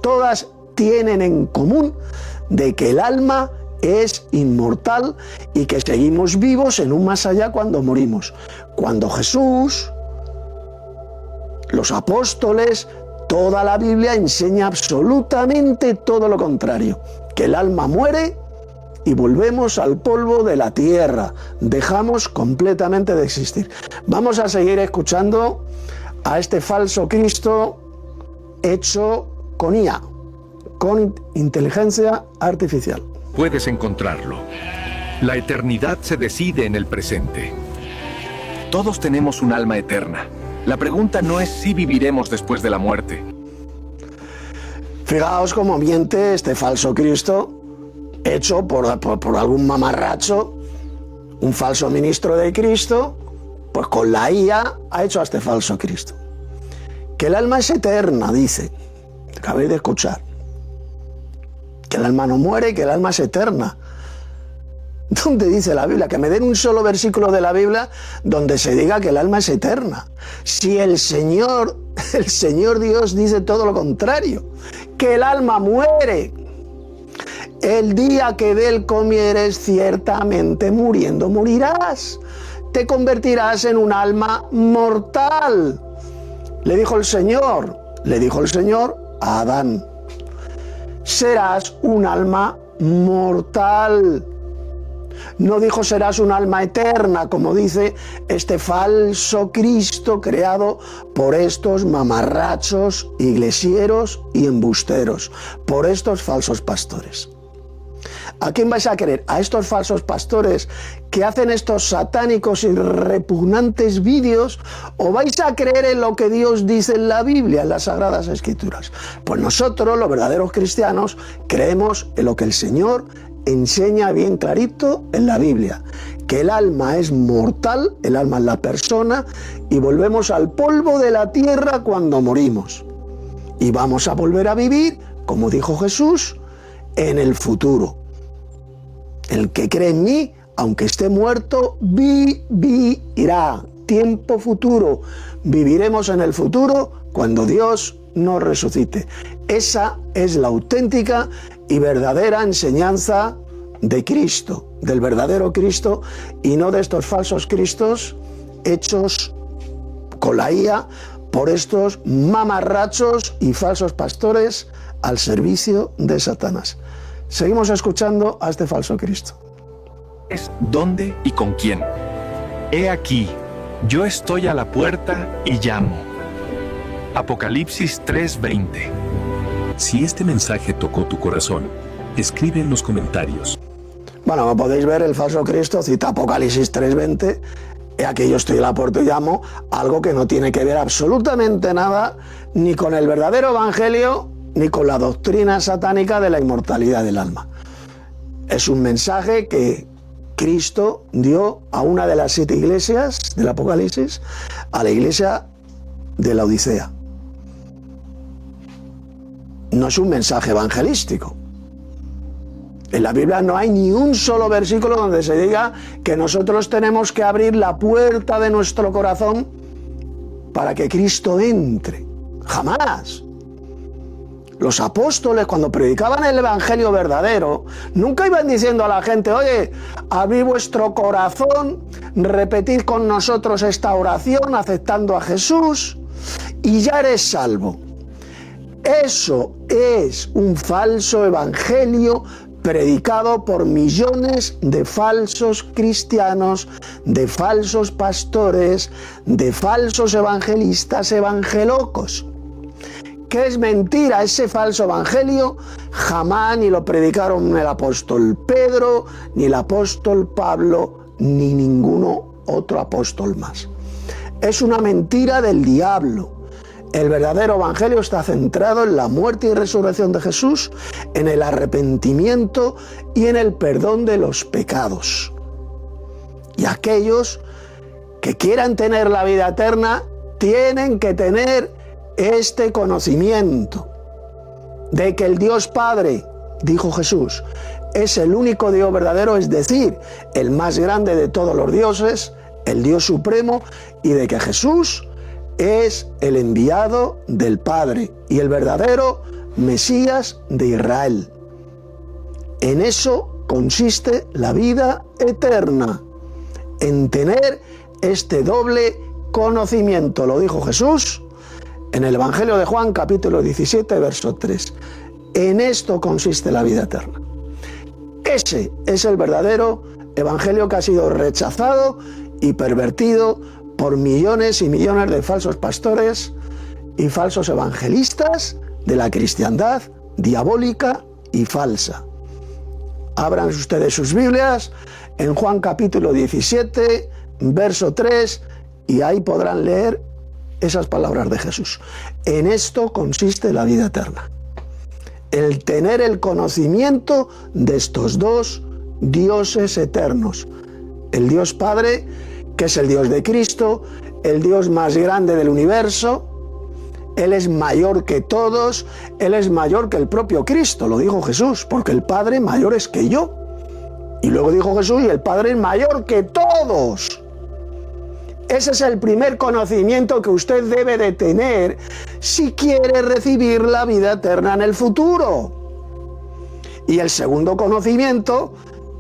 Todas tienen en común de que el alma es inmortal y que seguimos vivos en un más allá cuando morimos. Cuando Jesús, los apóstoles, toda la Biblia enseña absolutamente todo lo contrario, que el alma muere y volvemos al polvo de la tierra. Dejamos completamente de existir. Vamos a seguir escuchando a este falso Cristo hecho con IA, con inteligencia artificial. Puedes encontrarlo. La eternidad se decide en el presente. Todos tenemos un alma eterna. La pregunta no es si viviremos después de la muerte. Fijaos cómo miente este falso Cristo, hecho por algún mamarracho, un falso ministro de Cristo, pues con la IA ha hecho a este falso Cristo. Que el alma es eterna, dice. Acabéis de escuchar. Que el alma no muere, que el alma es eterna. ¿Dónde dice la Biblia? Que me den un solo versículo de la Biblia donde se diga que el alma es eterna. Si el Señor Dios dice todo lo contrario, que el alma muere. El día que de él comieres, ciertamente muriendo morirás. Te convertirás en un alma mortal. Le dijo el Señor a Adán. Serás un alma mortal. No dijo serás un alma eterna, como dice este falso Cristo creado por estos mamarrachos, iglesiosos y embusteros, por estos falsos pastores. ¿A quién vais a creer? ¿A estos falsos pastores que hacen estos satánicos y repugnantes vídeos? ¿O vais a creer en lo que Dios dice en la Biblia, en las Sagradas Escrituras? Pues nosotros, los verdaderos cristianos, creemos en lo que el Señor enseña bien clarito en la Biblia, que el alma es mortal, el alma es la persona, y volvemos al polvo de la tierra cuando morimos. Y vamos a volver a vivir, como dijo Jesús, en el futuro. El que cree en mí, aunque esté muerto, vivirá. Tiempo futuro. Viviremos en el futuro cuando Dios nos resucite. Esa es la auténtica y verdadera enseñanza de Cristo, del verdadero Cristo, y no de estos falsos Cristos hechos con la IA por estos mamarrachos y falsos pastores al servicio de Satanás. Seguimos escuchando a este falso Cristo. ¿Dónde y con quién? He aquí, yo estoy a la puerta y llamo. Apocalipsis 3:20. Si este mensaje tocó tu corazón, escribe en los comentarios. Bueno, como podéis ver, el falso Cristo cita Apocalipsis 3:20. He aquí yo estoy a la puerta y llamo, algo que no tiene que ver absolutamente nada ni con el verdadero evangelio ni con la doctrina satánica de la inmortalidad del alma. Es un mensaje que Cristo dio a una de las 7 iglesias del Apocalipsis, a la iglesia de la Odisea. No es un mensaje evangelístico. En la Biblia no hay ni un solo versículo donde se diga que nosotros tenemos que abrir la puerta de nuestro corazón para que Cristo entre. Jamás. Los apóstoles, cuando predicaban el evangelio verdadero, nunca iban diciendo a la gente: oye, abrid vuestro corazón, repetid con nosotros esta oración aceptando a Jesús y ya eres salvo. Eso es un falso evangelio predicado por millones de falsos cristianos, de falsos pastores, de falsos evangelistas evangelocos. ¿Qué es mentira? Ese falso evangelio jamás ni lo predicaron el apóstol Pedro, ni el apóstol Pablo, ni ninguno otro apóstol más. Es una mentira del diablo. El verdadero evangelio está centrado en la muerte y resurrección de Jesús, en el arrepentimiento y en el perdón de los pecados. Y aquellos que quieran tener la vida eterna tienen que tener este conocimiento de que el Dios Padre, dijo Jesús, es el único Dios verdadero, es decir, el más grande de todos los dioses, el Dios supremo, y de que Jesús es el enviado del Padre y el verdadero Mesías de Israel. En eso consiste la vida eterna, en tener este doble conocimiento. Lo dijo Jesús en el Evangelio de Juan, capítulo 17, verso 3. En esto consiste la vida eterna. Ese es el verdadero evangelio que ha sido rechazado y pervertido por millones y millones de falsos pastores y falsos evangelistas de la cristiandad diabólica y falsa. Abran ustedes sus Biblias en Juan capítulo 17, verso 3, y ahí podrán leer esas palabras de Jesús. En esto consiste la vida eterna. El tener el conocimiento de estos dos dioses eternos. El Dios Padre, que es el Dios de Cristo, el Dios más grande del universo. Él es mayor que todos, Él es mayor que el propio Cristo, lo dijo Jesús, porque el Padre mayor es que yo. Y luego dijo Jesús, y el Padre es mayor que todos. Ese es el primer conocimiento que usted debe de tener si quiere recibir la vida eterna en el futuro. Y el segundo conocimiento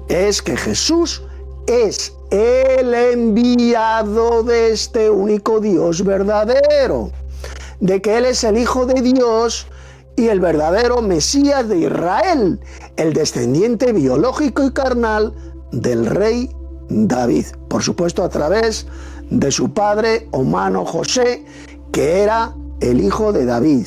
es que Jesús es el enviado de este único Dios verdadero, de que Él es el Hijo de Dios y el verdadero Mesías de Israel, el descendiente biológico y carnal del rey David, por supuesto a través de su padre humano José, que era el hijo de David.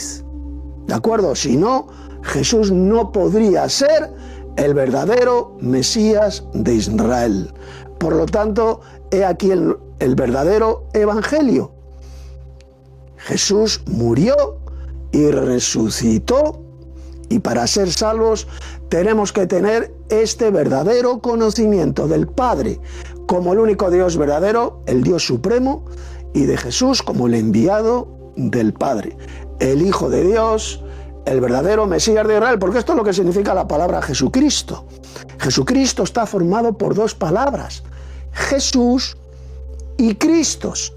¿De acuerdo? Si no, Jesús no podría ser el verdadero Mesías de Israel. Por lo tanto, he aquí el verdadero evangelio. Jesús murió y resucitó, y para ser salvos tenemos que tener este verdadero conocimiento del Padre como el único Dios verdadero, el Dios supremo, y de Jesús como el enviado del Padre, el Hijo de Dios, el verdadero Mesías de Israel, porque esto es lo que significa la palabra Jesucristo. Jesucristo está formado por dos palabras, Jesús y Cristos.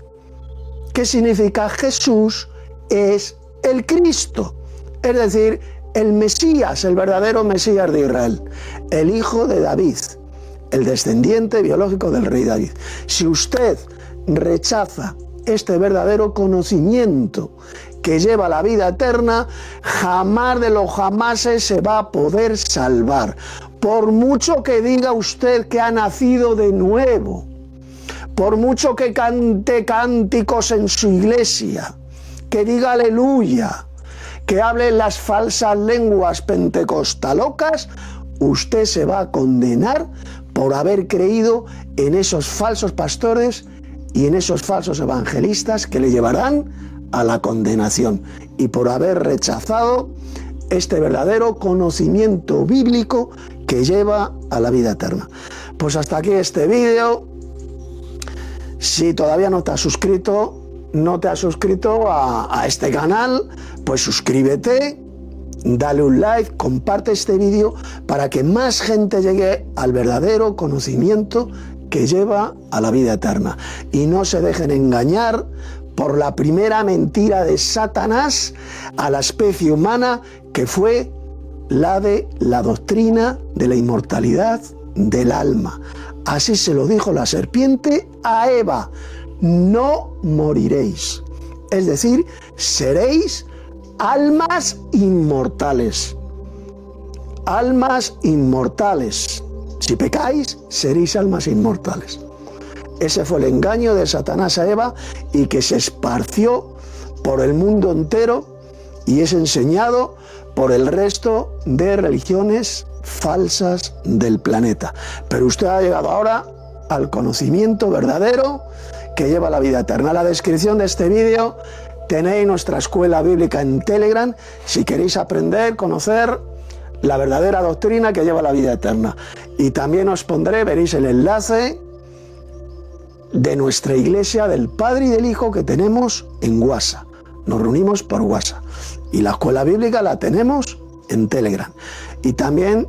¿Qué significa Jesús? Es el Cristo, es decir, el Mesías, el verdadero Mesías de Israel, el hijo de David, el descendiente biológico del rey David. Si usted rechaza este verdadero conocimiento que lleva a la vida eterna, jamás de los jamases se va a poder salvar. Por mucho que diga usted que ha nacido de nuevo, por mucho que cante cánticos en su iglesia, que diga aleluya, que hable las falsas lenguas pentecostalocas, usted se va a condenar por haber creído en esos falsos pastores y en esos falsos evangelistas que le llevarán a la condenación, y por haber rechazado este verdadero conocimiento bíblico que lleva a la vida eterna. Pues hasta aquí este vídeo. Si todavía no te has suscrito a este canal, pues suscríbete, dale un like, comparte este vídeo para que más gente llegue al verdadero conocimiento que lleva a la vida eterna. Y no se dejen engañar por la primera mentira de Satanás a la especie humana, que fue la de la doctrina de la inmortalidad del alma. Así se lo dijo la serpiente a Eva: no moriréis. Es decir, seréis almas inmortales. Almas inmortales. Si pecáis, seréis almas inmortales. Ese fue el engaño de Satanás a Eva, y que se esparció por el mundo entero y es enseñado por el resto de religiones falsas del planeta. Pero usted ha llegado ahora al conocimiento verdadero que lleva a la vida eterna. En la descripción de este vídeo tenéis nuestra escuela bíblica en Telegram si queréis aprender, conocer la verdadera doctrina que lleva a la vida eterna. Y también os pondré, veréis el enlace de nuestra iglesia del Padre y del Hijo que tenemos en WhatsApp. Nos reunimos por WhatsApp. Y la escuela bíblica la tenemos en Telegram. Y también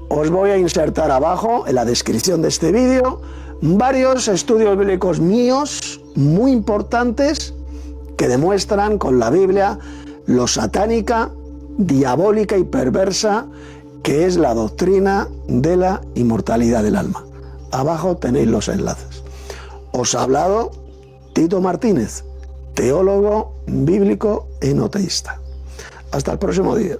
os voy a insertar abajo, en la descripción de este vídeo, varios estudios bíblicos míos muy importantes que demuestran con la Biblia lo satánica, diabólica y perversa que es la doctrina de la inmortalidad del alma. Abajo tenéis los enlaces. Os ha hablado Tito Martínez, teólogo bíblico enoteísta. Hasta el próximo día.